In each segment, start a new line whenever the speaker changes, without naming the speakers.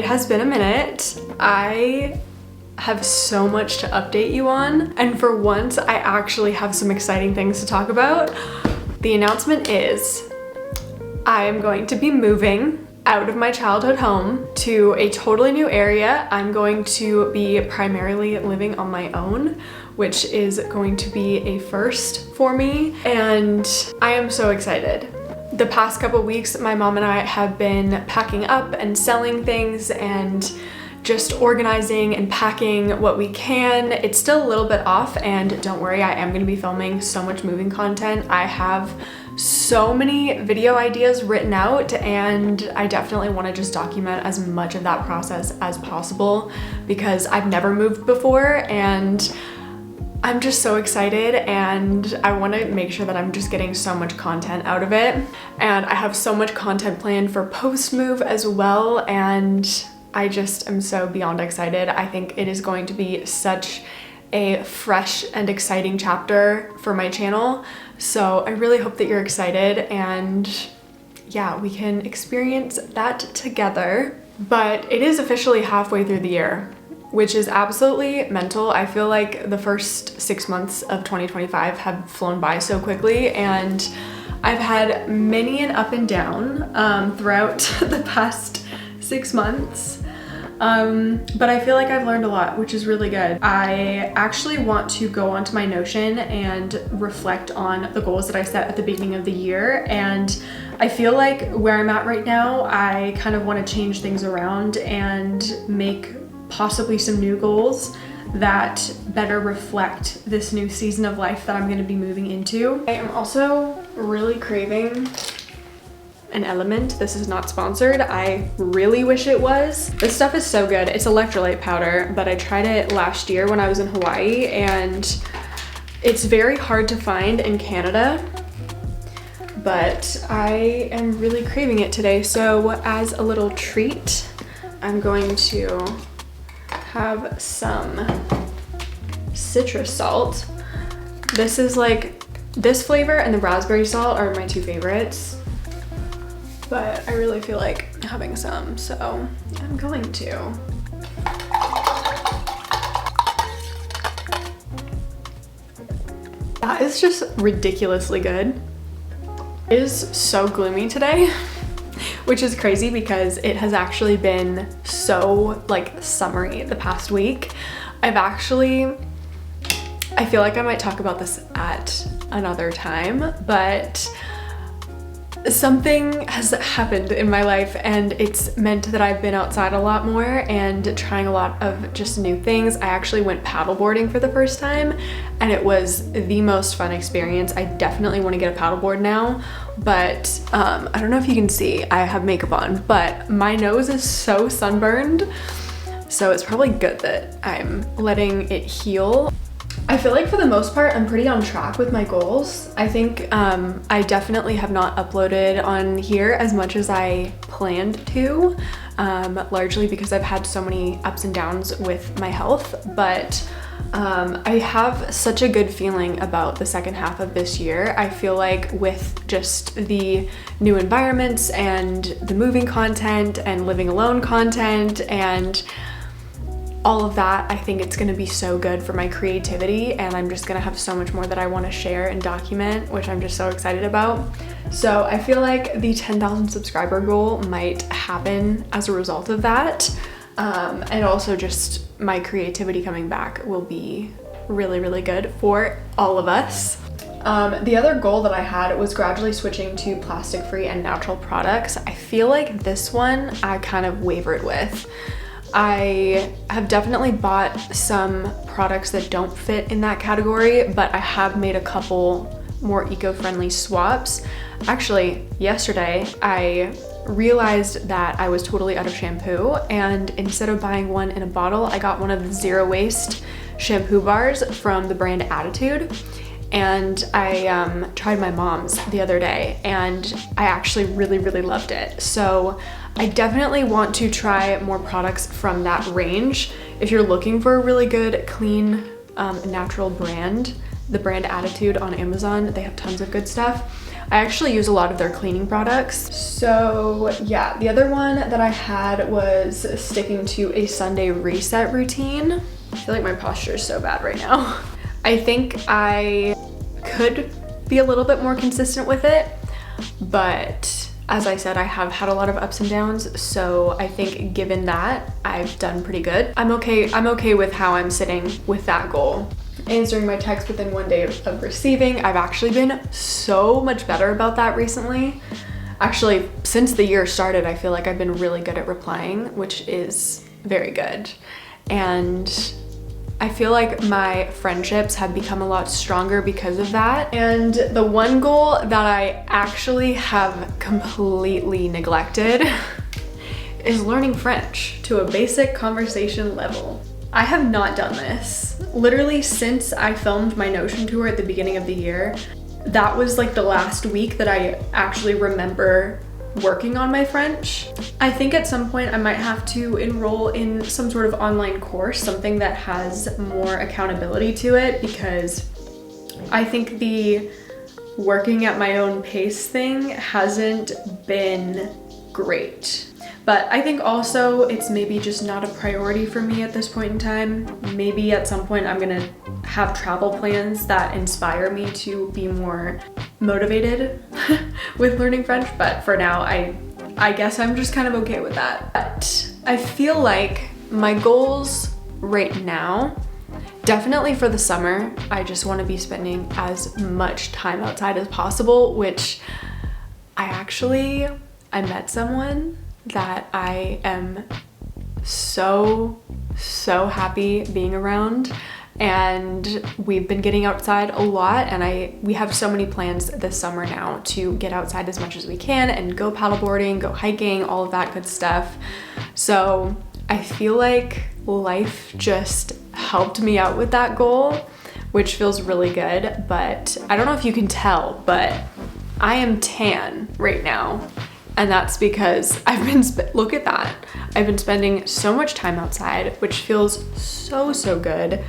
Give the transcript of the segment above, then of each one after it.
It has been a minute. I have so much to update you on, and for once I actually have some exciting things to talk about. The announcement is I am going to be moving out of my childhood home to a totally new area. I'm going to be primarily living on my own, which is going to be a first for me, and I am so excited. The past couple weeks, my mom and I have been packing up and selling things and just organizing and packing what we can. It's still a little bit off, and don't worry, I am going to be filming so much moving content. I have so many video ideas written out, and I definitely want to just document as much of that process as possible because I've never moved before, and I'm just so excited, and I want to make sure that I'm just getting so much content out of it. And I have so much content planned for post-move as well, and I just am so beyond excited. I think it is going to be such a fresh and exciting chapter for my channel. So I really hope that you're excited, and yeah, we can experience that together. But it is officially halfway through the year, which is absolutely mental. I feel like the first 6 months of 2025 have flown by so quickly, and I've had many an up and down throughout the past 6 months. But I feel like I've learned a lot, which is really good. I actually want to go onto my Notion and reflect on the goals that I set at the beginning of the year, and I feel like where I'm at right now, I kind of want to change things around and make possibly some new goals that better reflect this new season of life that I'm going to be moving into. I am also really craving an Element. This is not sponsored. I really wish it was. This stuff is so good. It's electrolyte powder, but I tried it last year when I was in Hawaii, and it's very hard to find in Canada, but I am really craving it today. So as a little treat, I'm going to have some citrus salt. This is like, this flavor and the raspberry salt are my two favorites, but I really feel like having some, so I'm going to. That is just ridiculously good. It is so gloomy today, which is crazy because it has actually been so like summery the past week. I feel like I might talk about this at another time, but something has happened in my life, and it's meant that I've been outside a lot more and trying a lot of just new things. I actually went paddleboarding for the first time, and it was the most fun experience. I definitely want to get a paddleboard now, but I don't know if you can see, I have makeup on, but my nose is so sunburned, so it's probably good that I'm letting it heal. I feel like for the most part, I'm pretty on track with my goals. I think I definitely have not uploaded on here as much as I planned to, largely because I've had so many ups and downs with my health, but I have such a good feeling about the second half of this year. I feel like with just the new environments and the moving content and living alone content and all of that, I think it's gonna be so good for my creativity, and I'm just gonna have so much more that I wanna share and document, which I'm just so excited about. So I feel like the 10,000 subscriber goal might happen as a result of that. And also just my creativity coming back will be really, really good for all of us. The other goal that I had was gradually switching to plastic-free and natural products. I feel like this one I kind of wavered with. I have definitely bought some products that don't fit in that category, but I have made a couple more eco-friendly swaps. Actually, yesterday I realized that I was totally out of shampoo, and instead of buying one in a bottle, I got one of the zero waste shampoo bars from the brand Attitude. And I tried my mom's the other day, and I actually really, really loved it. So I definitely want to try more products from that range. If you're looking for a really good, clean, natural brand, the brand Attitude on Amazon, they have tons of good stuff. I actually use a lot of their cleaning products. So yeah, the other one that I had was sticking to a Sunday reset routine. I feel like my posture is so bad right now. I think I could be a little bit more consistent with it, but as I said, I have had a lot of ups and downs, so I think given that, I've done pretty good. I'm okay with how I'm sitting with that goal. Answering my text within 1 day of receiving. I've actually been so much better about that recently. Actually, since the year started, I feel like I've been really good at replying, which is very good. And I feel like my friendships have become a lot stronger because of that. And the one goal that I actually have completely neglected is learning French to a basic conversation level. I have not done this. Literally since I filmed my Notion tour at the beginning of the year, that was like the last week that I actually remember working on my French. I think at some point I might have to enroll in some sort of online course, something that has more accountability to it, because I think the working at my own pace thing hasn't been great. But I think also it's maybe just not a priority for me at this point in time. Maybe at some point I'm gonna have travel plans that inspire me to be more motivated with learning French, but for now I guess I'm just kind of okay with that. But I feel like my goals right now, definitely for the summer, I just want to be spending as much time outside as possible, which I met someone that I am so happy being around, and we've been getting outside a lot, and we have so many plans this summer now to get outside as much as we can and go paddleboarding, go hiking, all of that good stuff. So I feel like life just helped me out with that goal, which feels really good. But I don't know if you can tell, but I am tan right now. And that's because look at that. I've been spending so much time outside, which feels so good.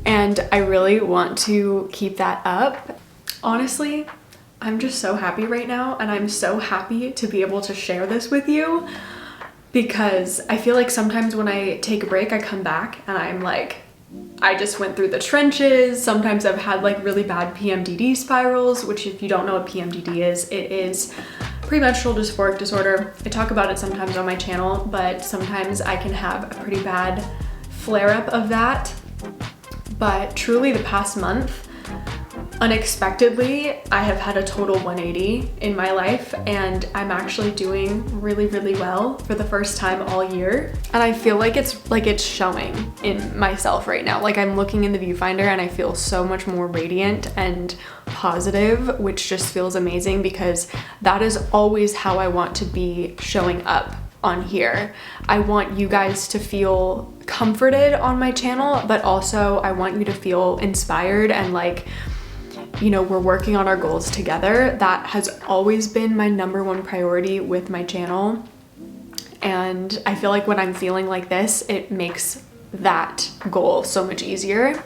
And I really want to keep that up. Honestly, I'm just so happy right now, and I'm so happy to be able to share this with you, because I feel like sometimes when I take a break, I come back and I'm like, I just went through the trenches. Sometimes I've had like really bad PMDD spirals, which if you don't know what PMDD is, it is premenstrual dysphoric disorder. I talk about it sometimes on my channel, but sometimes I can have a pretty bad flare-up of that. But truly the past month, unexpectedly, I have had a total 180 in my life, and I'm actually doing really well for the first time all year. And I feel like it's showing in myself right now. Like I'm looking in the viewfinder and I feel so much more radiant and positive, which just feels amazing, because that is always how I want to be showing up on here. I want you guys to feel comforted on my channel, but also I want you to feel inspired and like, you know, we're working on our goals together. That has always been my #1 priority with my channel. And I feel like when I'm feeling like this, it makes that goal so much easier.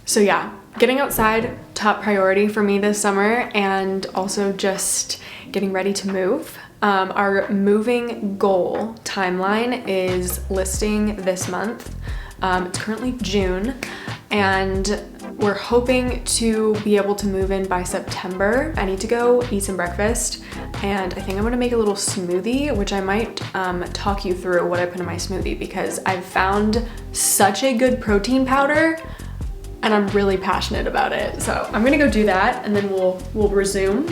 So yeah, getting outside, top priority for me this summer, and also just getting ready to move. Our moving goal timeline is listing this month. It's currently June, and we're hoping to be able to move in by September. I need to go eat some breakfast, and I think I'm gonna make a little smoothie, which I might talk you through what I put in my smoothie, because I've found such a good protein powder and I'm really passionate about it. So I'm gonna go do that, and then we'll resume.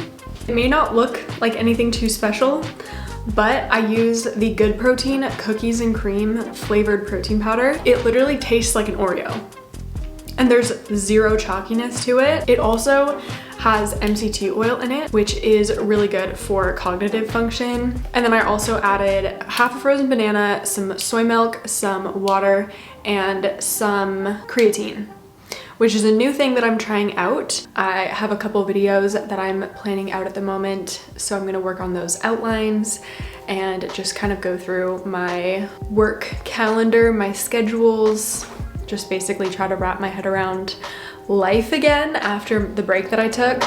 It may not look like anything too special, but I use the Good Protein cookies and cream flavored protein powder. It literally tastes like an Oreo, and there's zero chalkiness to it. It also has MCT oil in it, which is really good for cognitive function. And then I also added half a frozen banana, some soy milk, some water, and some creatine, which is a new thing that I'm trying out. I have a couple videos that I'm planning out at the moment, so I'm gonna work on those outlines and just kind of go through my work calendar, my schedules, just basically try to wrap my head around life again after the break that I took.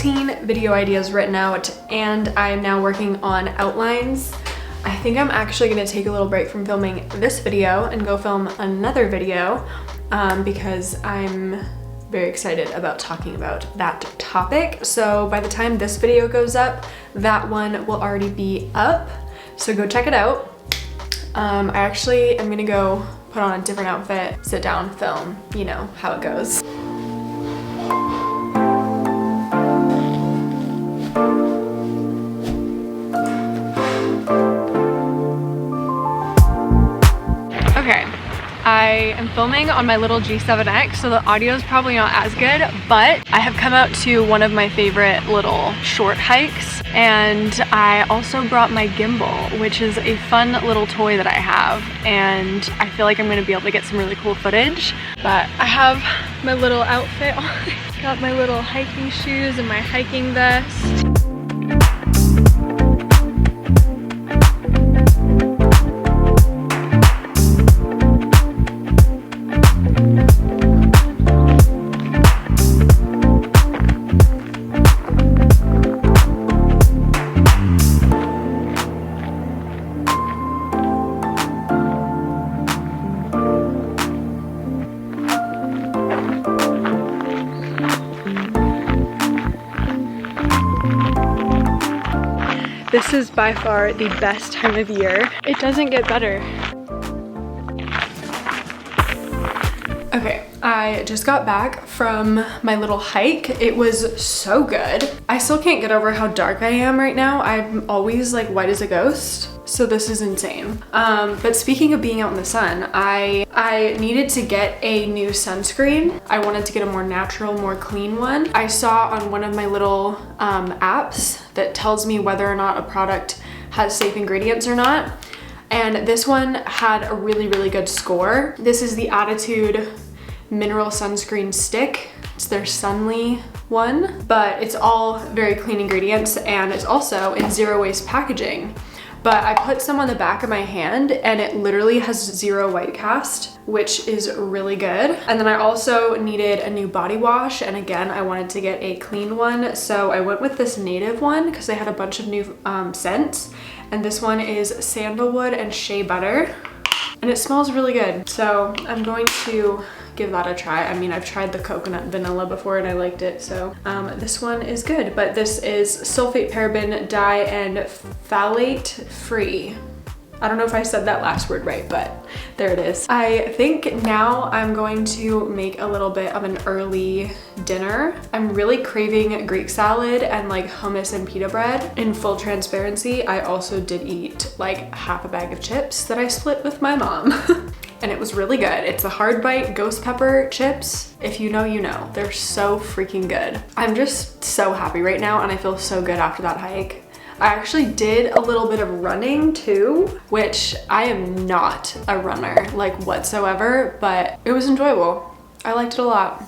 14 video ideas written out, and I'm now working on outlines. I think I'm actually gonna take a little break from filming this video and go film another video because I'm very excited about talking about that topic. So by the time this video goes up, that one will already be up. So go check it out. I actually am gonna go put on a different outfit, sit down, film, you know how it goes. Okay, I am filming on my little G7X, so the audio is probably not as good, but I have come out to one of my favorite little short hikes, and I also brought my gimbal, which is a fun little toy that I have, and I feel like I'm gonna be able to get some really cool footage. But I have my little outfit on. Got my little hiking shoes and my hiking vest. This is by far the best time of year. It doesn't get better. Okay, I just got back from my little hike. It was so good. I still can't get over how dark I am right now. I'm always like white as a ghost. So this is insane. But speaking of being out in the sun, I needed to get a new sunscreen. I wanted to get a more natural, more clean one. I saw on one of my little apps that tells me whether or not a product has safe ingredients or not. And this one had a really, really good score. This is the Attitude Mineral Sunscreen Stick. It's their Sunly one, but it's all very clean ingredients, and it's also in zero waste packaging. But I put some on the back of my hand and it literally has zero white cast, which is really good. And then I also needed a new body wash, and again, I wanted to get a clean one. So I went with this Native one because they had a bunch of new scents. And this one is sandalwood and shea butter. And it smells really good. So I'm going to give that a try. I mean, I've tried the coconut vanilla before and I liked it, so this one is good. But this is sulfate, paraben, dye, and phthalate free. I don't know if I said that last word right, but there it is. I think now I'm going to make a little bit of an early dinner. I'm really craving Greek salad and like hummus and pita bread. In full transparency, I also did eat like half a bag of chips that I split with my mom. And it was really good. It's the hard bite ghost pepper chips. If you know, you know. They're so freaking good. I'm just so happy right now, and I feel so good after that hike. I actually did a little bit of running too, which I am not a runner like whatsoever, but it was enjoyable. I liked it a lot.